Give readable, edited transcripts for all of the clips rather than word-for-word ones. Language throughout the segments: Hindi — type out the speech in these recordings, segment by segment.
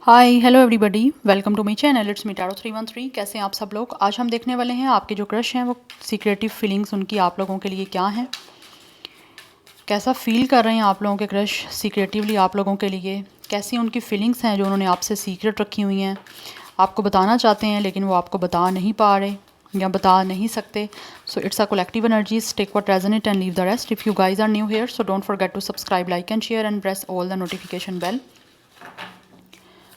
Hi hello everybody, welcome to my channel. It's me tarot 313। कैसे हैं आप सब लोग। आज हम देखने वाले हैं आपके जो क्रश हैं वो सीक्रेटिव फीलिंग्स उनकी आप लोगों के लिए क्या हैं, कैसा फील कर रहे हैं आप लोगों के क्रश सीक्रेटिवली आप लोगों के लिए, कैसी उनकी फीलिंग्स हैं जो उन्होंने आपसे सीक्रेट रखी हुई हैं, आपको बताना चाहते हैं लेकिन वो आपको बता नहीं पा रहे या बता नहीं सकते। So it's a collective energies, take what resonate and leave the rest. If you guys are new here so don't forget to subscribe, like and share and press all the notification bell.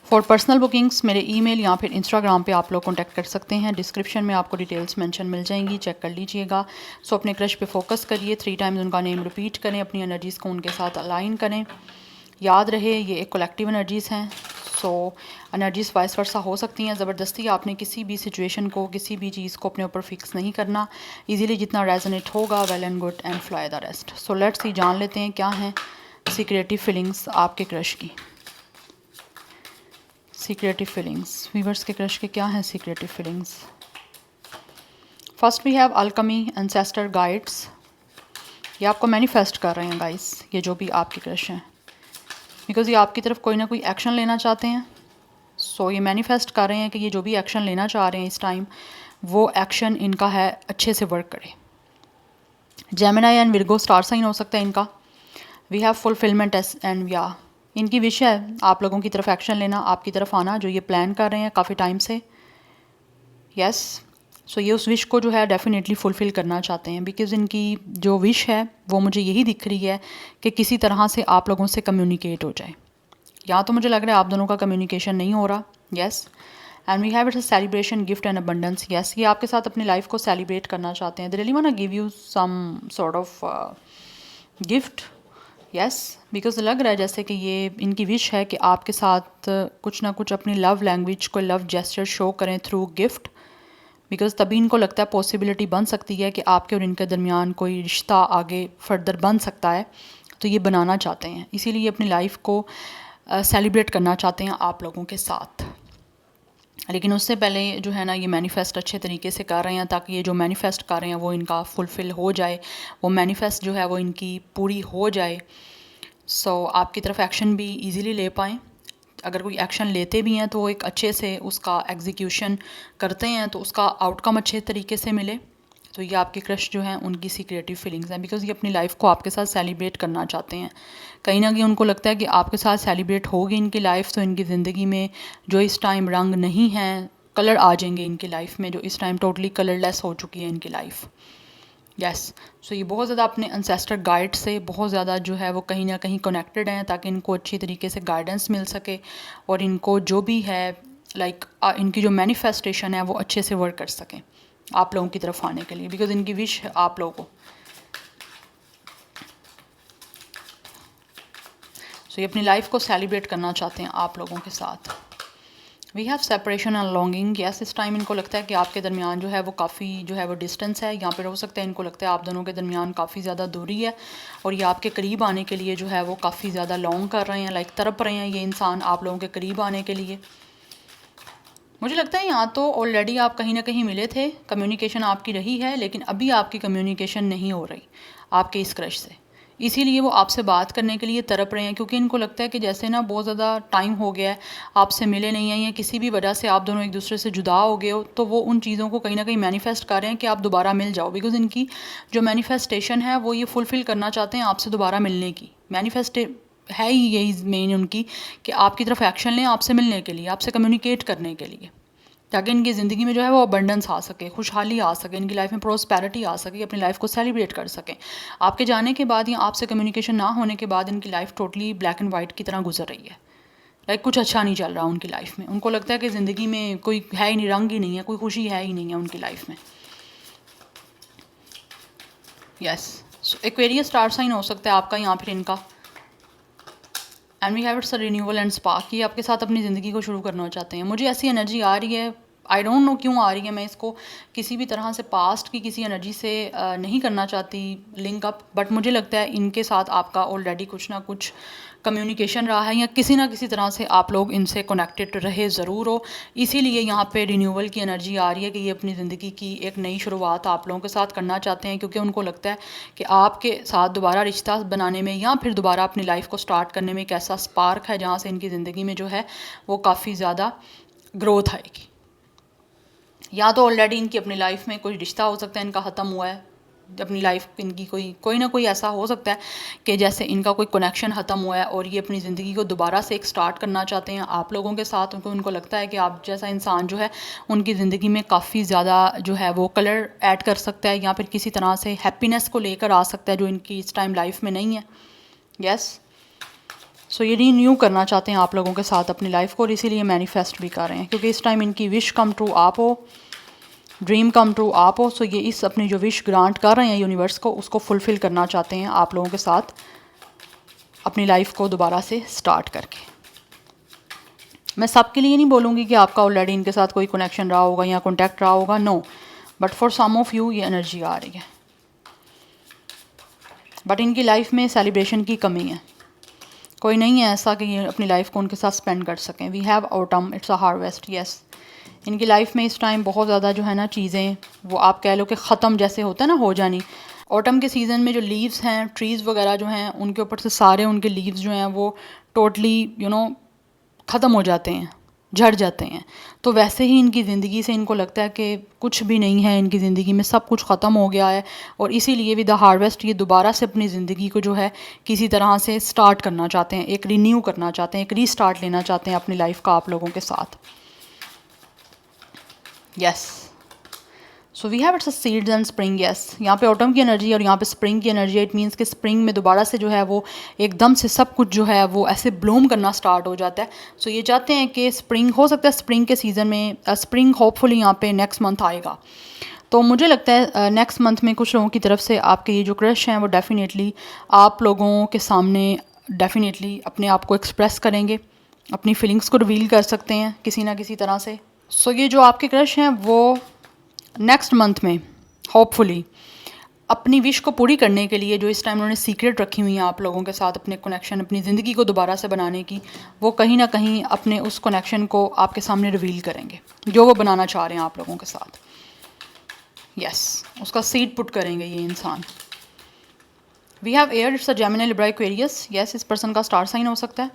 For personal bookings मेरे ईमेल या फिर इंस्टाग्राम पे आप लोग कॉन्टैक्ट कर सकते हैं। डिस्क्रिप्शन में आपको डिटेल्स मेंशन मिल जाएंगी, चेक कर लीजिएगा। सो अपने क्रश पे फोकस करिए, 3 टाइम्स उनका नेम रिपीट करें, अपनी एनर्जीज़ को उनके साथ अलाइन करें। याद रहे ये एक कलेक्टिव एनर्जीज़ हैं। सो एनर्जीज़ वाइस वर्सा हो सकती हैं। ज़बरदस्ती आपने किसी भी सिचुएशन को, किसी भी चीज़ को अपने ऊपर फिक्स नहीं करना। ईजीली जितना रेजोनेट होगा well and good and fly the rest. So let's see, जान लेते हैं क्या हैं सीक्रेटिव फीलिंग्स आपके क्रश की। सीक्रेटिव फीलिंग्स, वीवर्स के क्रश के क्या हैं secretive feelings. First we have alchemy, ancestor guides. ये आपको मैनिफेस्ट कर रहे हैं गाइस, ये जो भी आपके क्रश हैं, बिकॉज ये आपकी तरफ कोई ना कोई एक्शन लेना चाहते हैं। सो ये मैनिफेस्ट कर रहे हैं कि ये जो भी एक्शन लेना चाह रहे हैं इस टाइम, वो एक्शन इनका है अच्छे से वर्क करे। Gemini and Virgo star sign हो सकता है इनका। वी हैव फुलफिलमेंट एंड या इनकी विश है आप लोगों की तरफ एक्शन लेना, आपकी तरफ आना, जो ये प्लान कर रहे हैं काफ़ी टाइम से। यस, सो ये उस विश को जो है डेफिनेटली फुलफ़िल करना चाहते हैं, बिकॉज़ इनकी जो विश है वो मुझे यही दिख रही है कि किसी तरह से आप लोगों से कम्युनिकेट हो जाए। या तो मुझे लग रहा है आप दोनों का कम्युनिकेशन नहीं हो रहा। Yes, and we have it's a celebration, gift and abundance. Yes, ये आपके साथ अपनी लाइफ को सेलिब्रेट करना चाहते हैं। They really want to give you some sort of gift. Yes, because लग रहा है जैसे कि ये इनकी विश है कि आपके साथ कुछ ना कुछ अपनी लव लैंग्वेज को, लव जेस्चर शो करें थ्रू गिफ्ट। बिकॉज तभी इनको लगता है पॉसिबिलिटी बन सकती है कि आपके और इनके दरमियान कोई रिश्ता आगे फर्दर बन सकता है। तो ये बनाना चाहते हैं, इसीलिए अपनी लाइफ को सेलिब्रेट करना चाहते हैं आप लोगों के साथ। लेकिन उससे पहले जो है ना, ये मैनिफेस्ट अच्छे तरीके से कर रहे हैं ताकि ये जो मैनिफेस्ट कर रहे हैं वो इनका फुलफ़िल हो जाए, वो मैनिफेस्ट जो है वो इनकी पूरी हो जाए। सो आपकी तरफ एक्शन भी इजीली ले पाएँ। अगर कोई एक्शन लेते भी हैं तो वो एक अच्छे से उसका एग्जीक्यूशन करते हैं तो उसका आउटकम अच्छे तरीके से मिले। तो ये आपके क्रश जो हैं उनकी सीक्रेटिव फीलिंग्स हैं, बिकॉज़ ये अपनी लाइफ को आपके साथ सेलिब्रेट करना चाहते हैं। कहीं ना कहीं उनको लगता है कि आपके साथ सेलिब्रेट होगी इनकी लाइफ तो इनकी ज़िंदगी में जो इस टाइम रंग नहीं हैं, कलर आ जाएंगे इनकी लाइफ में, जो इस टाइम टोटली कलरलेस हो चुकी है इनकी लाइफ। यस, सो ये बहुत ज़्यादा अपने एंसेस्टर गाइड से बहुत ज़्यादा जो है वो कहीं ना कहीं कनेक्टेड हैं ताकि इनको अच्छी तरीके से गाइडेंस मिल सके और इनको जो भी है इनकी जो मैनिफेस्टेशन है वो अच्छे से वर्क कर सकें आप लोगों की तरफ आने के लिए, बिकॉज इनकी विश है आप लोगों को। सो ये अपनी लाइफ को सेलिब्रेट करना चाहते हैं आप लोगों के साथ। We have separation and longing. Yes, इस टाइम इनको लगता है कि आपके दरमियान जो है वो काफ़ी जो है वो डिस्टेंस है। यहाँ पर हो सकता है इनको लगता है आप दोनों के दरमियान काफ़ी ज़्यादा दूरी है और ये आपके करीब आने के लिए जो है वो काफ़ी ज़्यादा लॉन्ग कर रहे हैं, लाइक तड़प रहे हैं ये इंसान आप लोगों के करीब आने के लिए। मुझे लगता है यहाँ तो ऑलरेडी आप कहीं ना कहीं मिले थे, कम्युनिकेशन आपकी रही है, लेकिन अभी आपकी कम्युनिकेशन नहीं हो रही आपके इस क्रश से। इसीलिए वो आपसे बात करने के लिए तड़प रहे हैं, क्योंकि इनको लगता है कि जैसे ना बहुत ज़्यादा टाइम हो गया है, आपसे मिले नहीं हैं या किसी भी वजह से आप दोनों एक दूसरे से जुदा हो गए हो, तो वो उन चीज़ों को कहीं ना कहीं मैनिफेस्ट कर रहे हैं कि आप दोबारा मिल जाओ। बिकॉज इनकी जो मैनिफेस्टेशन है वो ये फुलफ़िल करना चाहते हैं आपसे दोबारा मिलने की। मैनिफेस्ट है ही यही मेन उनकी कि आपकी तरफ एक्शन लें आपसे मिलने के लिए, आपसे कम्युनिकेट करने के लिए, ताकि इनकी ज़िंदगी में जो है वो अबंडेंस आ सके, खुशहाली आ सके, इनकी लाइफ में प्रोस्पेरिटी आ सके, अपनी लाइफ को सेलिब्रेट कर सकें। आपके जाने के बाद या आपसे कम्युनिकेशन ना होने के बाद इनकी life totally black and white की तरह गुजर रही है। लाइक कुछ अच्छा नहीं चल रहा उनकी लाइफ में। उनको लगता है कि ज़िंदगी में कोई है ही नहीं, रंग ही नहीं है, कोई खुशी है ही नहीं है उनकी लाइफ में। यस, एक्वेरियस स्टार साइन हो सकता है आपका, यहाँ फिर इनका। And we have it's a renewal and spark. ये आपके साथ अपनी ज़िंदगी को शुरू करना चाहते हैं। मुझे ऐसी एनर्जी आ रही है, आई डोंट नो क्यों आ रही है। मैं इसको किसी भी तरह से पास्ट की किसी एनर्जी से नहीं करना चाहती लिंक अप, बट मुझे लगता है इनके साथ आपका ऑलरेडी कुछ ना कुछ कम्युनिकेशन रहा है या किसी ना किसी तरह से आप लोग इनसे कनेक्टेड रहे ज़रूर हो। इसीलिए यहाँ पे रिन्यूअल की एनर्जी आ रही है कि ये अपनी ज़िंदगी की एक नई शुरुआत आप लोगों के साथ करना चाहते हैं, क्योंकि उनको लगता है कि आपके साथ दोबारा रिश्ता बनाने में या फिर दोबारा अपनी लाइफ को स्टार्ट करने में एक ऐसा स्पार्क है जहाँ से इनकी ज़िंदगी में जो है वो काफ़ी ज़्यादा ग्रोथ आएगी। या तो ऑलरेडी इनकी अपनी लाइफ में कोई रिश्ता हो सकता है इनका ख़त्म हुआ है, अपनी लाइफ इनकी कोई ना कोई ऐसा हो सकता है कि जैसे इनका कोई कनेक्शन ख़त्म हुआ है और ये अपनी ज़िंदगी को दोबारा से एक स्टार्ट करना चाहते हैं आप लोगों के साथ। उनको लगता है कि आप जैसा इंसान जो है उनकी ज़िंदगी में काफ़ी ज़्यादा जो है वो कलर ऐड कर सकता है या फिर किसी तरह से हैप्पीनेस को लेकर आ सकता है जो इनकी इस टाइम लाइफ में नहीं है। यस, सो ये रीन्यू करना चाहते हैं आप लोगों के साथ अपनी लाइफ को, और इसीलिए मैनिफेस्ट भी कर रहे हैं क्योंकि इस टाइम इनकी विश कम ट्रू आप हो, ड्रीम कम ट्रू आप हो। सो ये इस अपनी जो विश ग्रांट कर रहे हैं यूनिवर्स को, उसको फुलफ़िल करना चाहते हैं आप लोगों के साथ अपनी लाइफ को दोबारा से स्टार्ट करके। मैं सबके लिए नहीं बोलूँगी कि आपका ऑलरेडी इनके साथ कोई कनेक्शन रहा होगा या कॉन्टैक्ट रहा होगा, no, but for some of you ये एनर्जी आ रही है। बट इनकी लाइफ में सेलिब्रेशन की कमी है, कोई नहीं है ऐसा कि ये अपनी लाइफ को उनके साथ स्पेंड कर सकें। We have autumn, it's a harvest. Yes, इनकी लाइफ में इस टाइम बहुत ज़्यादा जो है ना चीज़ें वो आप कह लो कि ख़त्म जैसे होता है ना हो जानी। ऑटम के सीज़न में जो लीव्स हैं, ट्रीज़ वगैरह जो हैं, उनके ऊपर से सारे उनके लीव्स जो हैं वो टोटली ख़त्म हो जाते हैं, झड़ जाते हैं। तो वैसे ही इनकी ज़िंदगी से इनको लगता है कि कुछ भी नहीं है इनकी ज़िंदगी में, सब कुछ ख़त्म हो गया है, और इसीलिए विद द हार्वेस्ट ये दोबारा से अपनी ज़िंदगी को जो है किसी तरह से स्टार्ट करना चाहते हैं, एक रिन्यू करना चाहते हैं, एक रीस्टार्ट लेना चाहते हैं अपनी लाइफ का आप लोगों के साथ। Yes, so we have it's seeds and spring. Yes, यहाँ पे ऑटम की एनर्जी और यहाँ पे स्प्रिंग की एनर्जी। इट मीन्स कि स्प्रिंग में दोबारा से जो है वो एकदम से सब कुछ जो है वो ऐसे ब्लूम करना स्टार्ट हो जाता है। सो ये चाहते हैं कि स्प्रिंग हो सकता है, स्प्रिंग के सीज़न में स्प्रिंग होपफुली यहाँ पे नेक्स्ट मंथ आएगा। तो मुझे लगता है नेक्स्ट मंथ में कुछ लोगों की तरफ से आपके ये जो क्रश हैं वो डेफिनेटली आप लोगों के सामने डेफिनेटली अपने आप को एक्सप्रेस करेंगे, अपनी फीलिंग्स को रिवील कर सकते हैं किसी ना किसी तरह से। सो ये जो आपके क्रश हैं वो नेक्स्ट मंथ में होपफुली अपनी विश को पूरी करने के लिए जो इस टाइम उन्होंने सीक्रेट रखी हुई हैं आप लोगों के साथ अपने कनेक्शन, अपनी ज़िंदगी को दोबारा से बनाने की, वो कहीं ना कहीं अपने उस कनेक्शन को आपके सामने रिवील करेंगे जो वो बनाना चाह रहे हैं आप लोगों के साथ। यस, उसका सीड पुट करेंगे ये इंसान। We have air, it's a Gemini, Libra, Aquarius. Yes, इस पर्सन का स्टार साइन हो सकता है।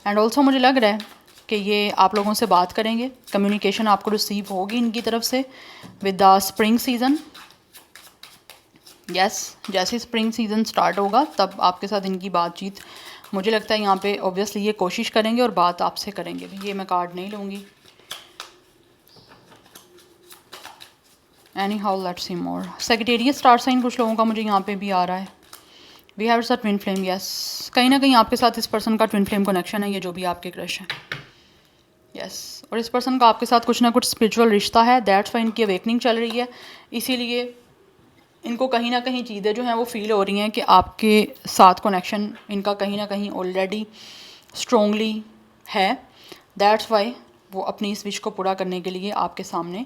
एंड ऑल्सो मुझे लग रहा है कि ये आप लोगों से बात करेंगे, कम्युनिकेशन आपको रिसीव होगी इनकी तरफ से with the spring season. Yes, जैसे स्प्रिंग सीज़न स्टार्ट होगा तब आपके साथ इनकी बातचीत, मुझे लगता है यहाँ पे ऑब्वियसली ये कोशिश करेंगे और बात आपसे करेंगे भी। ये मैं कार्ड नहीं लूँगी। Anyhow let's see more. सेक्रेटेरियट स्टार साइन कुछ लोगों का मुझे यहाँ पे भी आ रहा है। We have it's a twin flame. Yes, कहीं ना कहीं आपके साथ इस पर्सन का ट्विन फ्लेम कनेक्शन है, ये जो भी आपके क्रश है। यस, और इस पर्सन का आपके साथ कुछ ना कुछ स्पिरिचुअल रिश्ता है, दैट्स वाई इनकी अवेकनिंग चल रही है। इसीलिए इनको कहीं ना कहीं चीज़ें जो हैं वो फील हो रही हैं कि आपके साथ कनेक्शन इनका कहीं ना कहीं ऑलरेडी स्ट्रोंगली है। दैट्स वाई वो अपनी इस विश को पूरा करने के लिए आपके सामने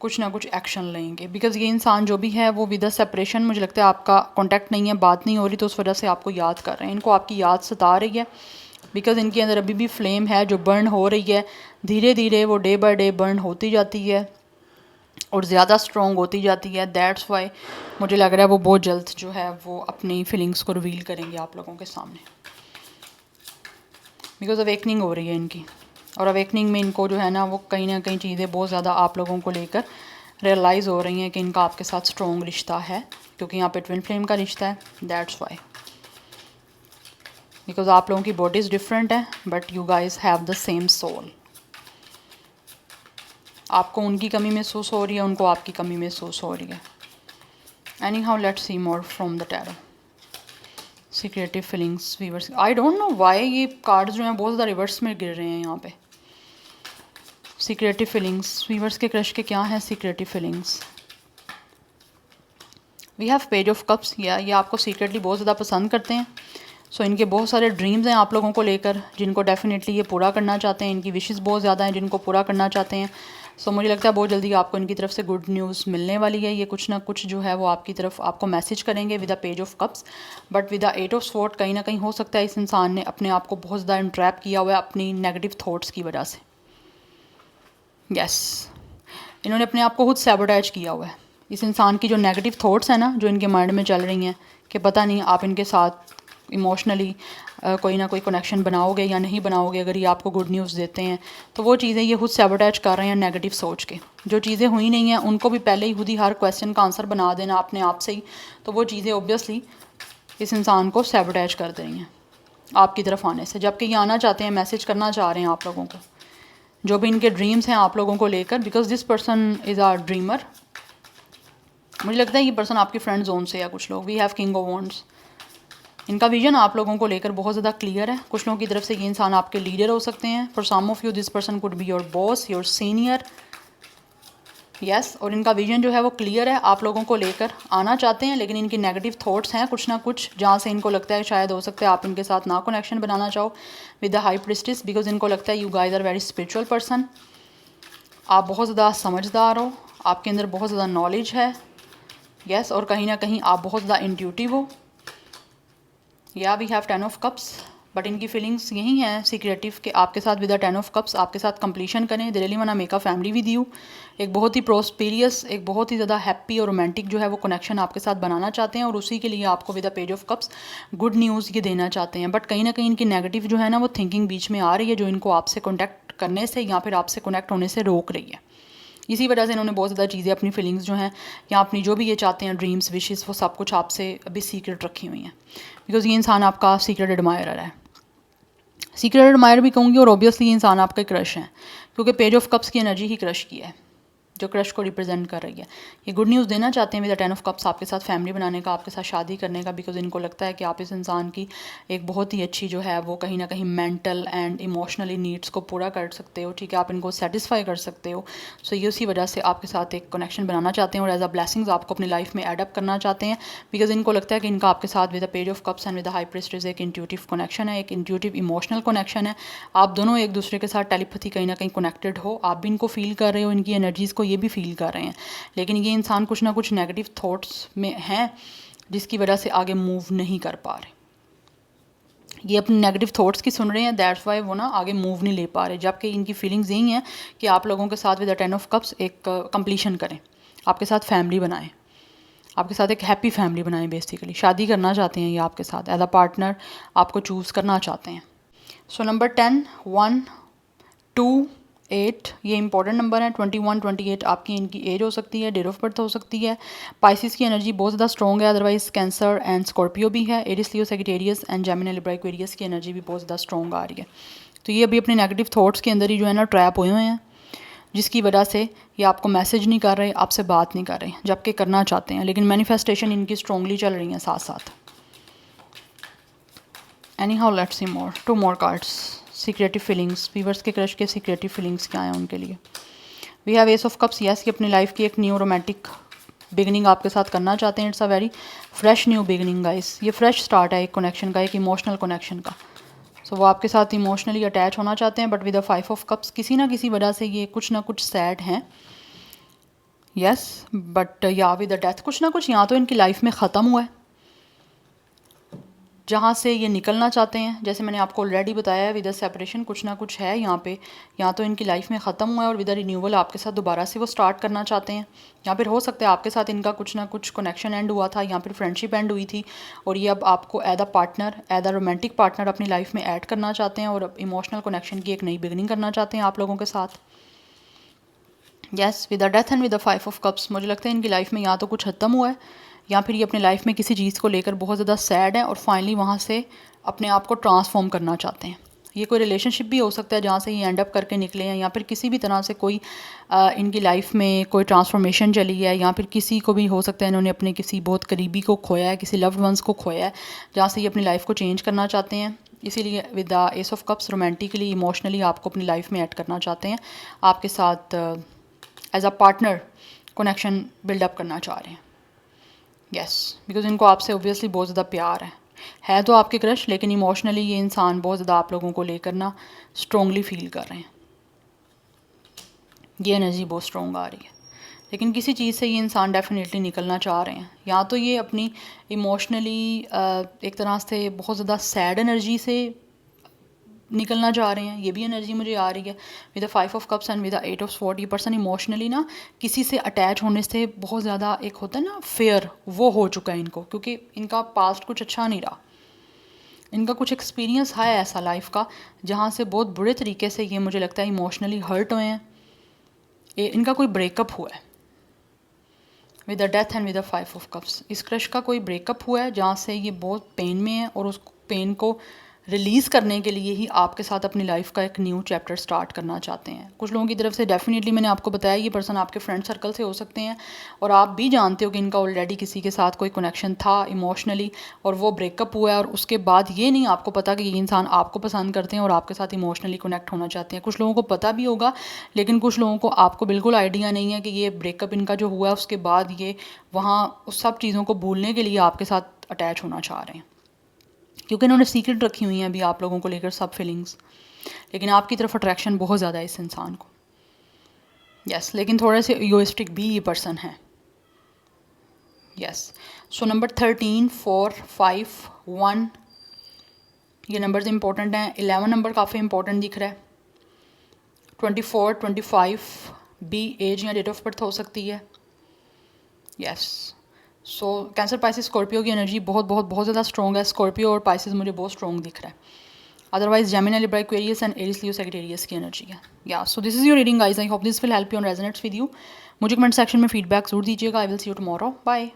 कुछ ना कुछ एक्शन लेंगे। बिकॉज़ ये इंसान जो भी है वो विद अ सेपरेशन, मुझे लगता है आपका कॉन्टैक्ट नहीं है, बात नहीं हो रही, तो उस वजह से आपको याद कर रहे हैं। इनको आपकी याद सता रही है बिकॉज़ इनके अंदर अभी भी फ्लेम है जो बर्न हो रही है। धीरे धीरे वो डे बाय डे बर्न होती जाती है और ज़्यादा स्ट्रॉन्ग होती जाती है। दैट्स वाई मुझे लग रहा है वो बहुत जल्द जो है वो अपनी फीलिंग्स को रिवील करेंगे आप लोगों के सामने, बिकॉज़ अवेकनिंग हो रही है इनकी। और अवेकनिंग में इनको जो है ना वो कहीं ना कहीं चीज़ें बहुत ज़्यादा आप लोगों को लेकर रियलाइज़ हो रही हैं कि इनका आपके साथ स्ट्रॉन्ग रिश्ता है, क्योंकि यहाँ पे ट्विन फ्लेम का रिश्ता है। दैट्स वाई, बिकॉज आप लोगों की बॉडीज़ डिफरेंट है but you guys have the same soul. आपको उनकी कमी महसूस हो रही है, उनको आपकी कमी महसूस हो रही है। Anyhow let's see more from the tarot. Secretive feelings viewers, I don't know why ये कार्ड्स जो हैं बहुत ज़्यादा रिवर्स में गिर रहे हैं यहाँ पे। सीक्रेटिव फीलिंग्स वीवर्स के क्रश के क्या हैं secretive feelings. We have page of cups, या ये आपको सीक्रेटली बहुत ज़्यादा पसंद करते हैं। सो इनके बहुत सारे ड्रीम्स हैं आप लोगों को लेकर, जिनको डेफिनेटली ये पूरा करना चाहते हैं। इनकी विशेस बहुत ज़्यादा हैं जिनको पूरा करना चाहते हैं। सो मुझे लगता है बहुत जल्दी आपको इनकी तरफ से गुड न्यूज़ मिलने वाली है। ये कुछ ना कुछ जो है वो आपकी तरफ आपको मैसेज करेंगे with the page of cups, but with the eight of sword कहीं ना कहीं हो सकता है इस इंसान ने अपने आप को बहुत ज़्यादा इंट्रैप किया हुआ है अपनी नेगेटिव थाट्स की वजह से। यस, इन्होंने अपने आप को खुद सैबोटेज किया हुआ है। इस इंसान की जो नेगेटिव थॉट्स हैं ना, जो इनके माइंड में चल रही हैं कि पता नहीं आप इनके साथ इमोशनली कोई ना कोई कनेक्शन बनाओगे या नहीं बनाओगे अगर ये आपको गुड न्यूज़ देते हैं, तो वो चीज़ें ये खुद सैबोटेज कर रहे हैं नेगेटिव सोच के। जो चीज़ें हुई नहीं हैं उनको भी पहले ही खुद ही हर क्वेश्चन का आंसर बना देना अपने आप से ही, तो वो चीज़ें ऑब्वियसली इस इंसान को सैबोटेज कर दे रही हैं आपकी तरफ आने से, जबकि ये आना चाहते हैं, मैसेज करना चाह रहे हैं आप लोगों को, जो भी इनके ड्रीम्स हैं आप लोगों को लेकर, because this person is are dreamer. मुझे लगता है ये पर्सन आपके फ्रेंड जोन से या कुछ लोग। We have king of wands. इनका विजन आप लोगों को लेकर बहुत ज़्यादा क्लियर है। कुछ लोगों की तरफ से ये इंसान आपके लीडर हो सकते हैं। For some of you this person could be your boss, your senior. Yes, और इनका विजन जो है वो क्लियर है, आप लोगों को लेकर आना चाहते हैं, लेकिन इनकी नेगेटिव थॉट्स हैं कुछ ना कुछ, जहाँ से इनको लगता है शायद हो सकता है आप इनके साथ ना कनेक्शन बनाना चाहो with the high priestess, because इनको लगता है you guys are very spiritual person. आप बहुत ज़्यादा समझदार हो, आपके अंदर बहुत ज़्यादा नॉलेज है। यस, और कहीं ना कहीं आप बहुत ज़्यादा इंट्यूटिव हो। या we have 10 of cups, but इनकी फीलिंग्स यही हैं सीक्रेटिव कि आपके साथ विद द 10 ऑफ कप्स आपके साथ कंप्लीशन करें। They really want to make a family with you. एक बहुत ही प्रोस्पेरियस, एक बहुत ही ज़्यादा हैप्पी और रोमांटिक जो है वो कनेक्शन आपके साथ बनाना चाहते हैं, और उसी के लिए आपको with the page of cups good news ये देना चाहते हैं। बट कहीं ना कहीं इनकी नेगेटिव जो है ना वो थिंकिंग बीच में आ रही है, जो इनको आपसे कॉन्टैक्ट करने से या फिर आपसे कनेक्ट होने से रोक रही है। इसी वजह से इन्होंने बहुत ज़्यादा चीज़ें, अपनी फीलिंग्स जो हैं या अपनी जो भी ये चाहते हैं ड्रीम्स, विशेस, वो सब कुछ आपसे अभी सीक्रेट रखी हुई हैं, बिकॉज ये इंसान आपका सीक्रेट एडमायरर है। सीक्रेट एडमायर भी कहूँगी, और ऑब्वियसली ये इंसान आपका क्रश है, क्योंकि पेज ऑफ कप्स की एनर्जी ही क्रश की है, जो क्रश को रिप्रेजेंट कर रही है। ये गुड न्यूज़ देना चाहते हैं विद द 10 ऑफ कप्स आपके साथ फैमिली बनाने का, आपके साथ शादी करने का, बिकॉज इनको लगता है कि आप इस इंसान की एक बहुत ही अच्छी जो है वो कहीं ना कहीं मेंटल एंड इमोशनली नीड्स को पूरा कर सकते हो। ठीक है, आप इनको सेटिस्फाई कर सकते हो। सो ये उसी वजह से आपके साथ एक कनेक्शन बनाना चाहते हैं, और एज अ ब्लेसिंग्स आपको अपनी लाइफ में एडअप करना चाहते हैं, बिकॉज इनको लगता है कि इनका आपके साथ with the page of cups and with the high priestess एक इंट्यूटिव कनेक्शन है, एक इंट्यूटिव इमोशनल कनेक्शन है। आप दोनों एक दूसरे के साथ टेलीपैथी कहीं ना कहीं कनेक्टेड हो, आप भी इनको फील कर रहे हो, इनकी एनर्जीज़ को ये भी फील कर रहे हैं। लेकिन ये इंसान कुछ ना कुछ नेगेटिव थॉट्स में हैं, जिसकी वजह से आगे मूव नहीं कर पा रहे। ये अपने नेगेटिव थॉट्स की सुन रहे हैं, दैट्स वाई वो ना आगे मूव नहीं ले पा रहे, जबकि इनकी फीलिंग्स यही हैं कि आप लोगों के साथ विद द 10 ऑफ कप्स एक कंप्लीशन करें, आपके साथ फैमिली बनाएं, आपके साथ एक हैप्पी फैमिली बनाएं। बेसिकली शादी करना चाहते हैं ये आपके साथ, एज अ पार्टनर आपको चूज़ करना चाहते हैं। सो नंबर 10, 1, 2, 8 ये इंपॉर्टेंट नंबर है। 21, 28 आपकी इनकी एज हो सकती है, डेट ऑफ बर्थ हो सकती है। पाइसिस की एनर्जी बहुत ज़्यादा स्ट्रॉग है, अदरवाइज कैंसर एंड स्कॉर्पियो भी है। Aries, Leo, Sagittarius and Gemini, Libra, Aquarius की एनर्जी भी बहुत ज़्यादा स्ट्रॉग आ रही है। तो ये अभी अपने नेगेटिव थॉट्स के अंदर ही जो है ना ट्रैप हुए हुए हैं, जिसकी वजह से ये आपको मैसेज नहीं कर रहे, आपसे बात नहीं कर रहे, जबकि करना चाहते हैं, लेकिन मैनिफेस्टेशन इनकी स्ट्रॉन्गली चल रही हैं साथ साथ। Anyhow let's see more, 2 more cards. Secretive feelings, viewers के क्रश के सीक्रेटिव फीलिंग्स क्या हैं उनके लिए। We have ace of cups. Yes, ये अपनी लाइफ की एक न्यू रोमांटिक बिगनिंग आपके साथ करना चाहते हैं। It's a very fresh new beginning guys. ये फ्रेश स्टार्ट है एक कनेक्शन का, एक इमोशनल कनेक्शन का। सो वो आपके साथ इमोशनली अटैच होना चाहते हैं, but with the 5 of cups किसी ना किसी वजह से ये कुछ ना कुछ सैड हैं। यस, बट या विद द डेथ कुछ ना कुछ यहाँ तो इनकी लाइफ में ख़त्म हुआ है, जहाँ से ये निकलना चाहते हैं। जैसे मैंने आपको ऑलरेडी बताया है, विद द सेपरेशन कुछ ना कुछ है यहाँ पे, यहाँ तो इनकी लाइफ में ख़त्म हुआ है, और विद द रिन्यूअल आपके साथ दोबारा से वो स्टार्ट करना चाहते हैं। या फिर हो सकता है आपके साथ इनका कुछ ना कुछ कनेक्शन एंड हुआ था, या फिर फ्रेंडशिप एंड हुई थी, और ये अब आपको as a partner, as a romantic partner अपनी लाइफ में ऐड करना चाहते हैं, और इमोशनल कनेक्शन की एक नई बिगनिंग करना चाहते हैं आप लोगों के साथ। Yes, with the death and with the 5 of cups मुझे लगता है इनकी लाइफ में या तो कुछ ख़त्म हुआ है, या फिर ये अपनी लाइफ में किसी चीज़ को लेकर बहुत ज़्यादा सैड है, और फाइनली वहाँ से अपने आप को ट्रांसफॉर्म करना चाहते हैं। ये कोई रिलेशनशिप भी हो सकता है जहाँ से ये एंड अप करके निकले हैं, या फिर किसी भी तरह से कोई इनकी लाइफ में कोई ट्रांसफॉर्मेशन चली है, या फिर किसी को भी हो सकता है इन्होंने अपने किसी बहुत करीबी को खोया है, किसी लव्ड वंस को खोया है, जहाँ से ये अपनी लाइफ को चेंज करना चाहते हैं। इसीलिए with the S of cups romantically, emotionally आपको अपनी लाइफ में ऐड करना चाहते हैं, आपके साथ as a partner connection build up करना चाह रहे हैं। यस, बिकॉज इनको आपसे ऑब्वियसली बहुत ज़्यादा प्यार है। है तो आपके क्रश, लेकिन इमोशनली ये इंसान बहुत ज़्यादा आप लोगों को लेकर ना स्ट्रोंगली फील कर रहे हैं। ये एनर्जी बहुत स्ट्रॉन्ग आ रही है, लेकिन किसी चीज़ से ये इंसान डेफिनेटली निकलना चाह रहे हैं। या तो ये अपनी इमोशनली एक तरह से बहुत ज़्यादा सैड एनर्जी से निकलना चाह रहे हैं, ये भी एनर्जी मुझे आ रही है with the 5 of cups and with the 8 of sword. ये पर्सन इमोशनली ना किसी से अटैच होने से बहुत ज़्यादा एक होता है ना फेयर, वो हो चुका है इनको, क्योंकि इनका पास्ट कुछ अच्छा नहीं रहा। इनका कुछ एक्सपीरियंस है ऐसा लाइफ का जहाँ से बहुत बुरे तरीके से ये मुझे लगता है इमोशनली हर्ट हुए हैं। इनका कोई ब्रेकअप हुआ है with the death and with the 5 of cups. इस क्रश का कोई ब्रेकअप हुआ है जहाँ से ये बहुत पेन में है, और उस पेन को रिलीज़ करने के लिए ही आपके साथ अपनी लाइफ का एक न्यू चैप्टर स्टार्ट करना चाहते हैं। कुछ लोगों की तरफ से डेफिनेटली मैंने आपको बताया ये पर्सन आपके फ्रेंड सर्कल से हो सकते हैं, और आप भी जानते हो कि इनका ऑलरेडी किसी के साथ कोई कनेक्शन था इमोशनली, और वो ब्रेकअप हुआ है, और उसके बाद ये नहीं आपको पता कि ये इंसान आपको पसंद करते हैं और आपके साथ इमोशनली कनेक्ट होना चाहते हैं। कुछ लोगों को पता भी होगा, लेकिन कुछ लोगों को आपको बिल्कुल आइडिया नहीं है कि ये ब्रेकअप इनका जो हुआ है उसके बाद ये वहाँ उस सब चीज़ों को भूलने के लिए आपके साथ अटैच होना चाह रहे हैं, क्योंकि इन्होंने सीक्रेट रखी हुई हैं अभी आप लोगों को लेकर सब फीलिंग्स। लेकिन आपकी तरफ अट्रैक्शन बहुत ज़्यादा है इस इंसान को। यस, लेकिन थोड़े से इगोइस्टिक भी ये पर्सन है। यस, सो नंबर 13, 4, 5, 1 ये नंबर्स इंपॉर्टेंट हैं। 11 नंबर काफ़ी इंपॉर्टेंट दिख रहा है। 24, 25 भी एज या डेट ऑफ बर्थ हो सकती है। यस, सो कैंसर, पाइसिस, स्कॉर्पियो की एनर्जी बहुत बहुत बहुत ज़्यादा स्ट्रॉन्ग है। स्कॉर्पियो और पाइसिस मुझे बहुत स्ट्रॉन्ग दिख रहा है। Otherwise Gemini, Libra, Aquarius and Aries, Leo, Sagittarius की एनर्जी है। या so this is your reading guys. I hope this will help you and resonates with you. मुझे कमेंट सेक्शन में फीडबैक जरूर दीजिएगा। I will see you tomorrow. Bye.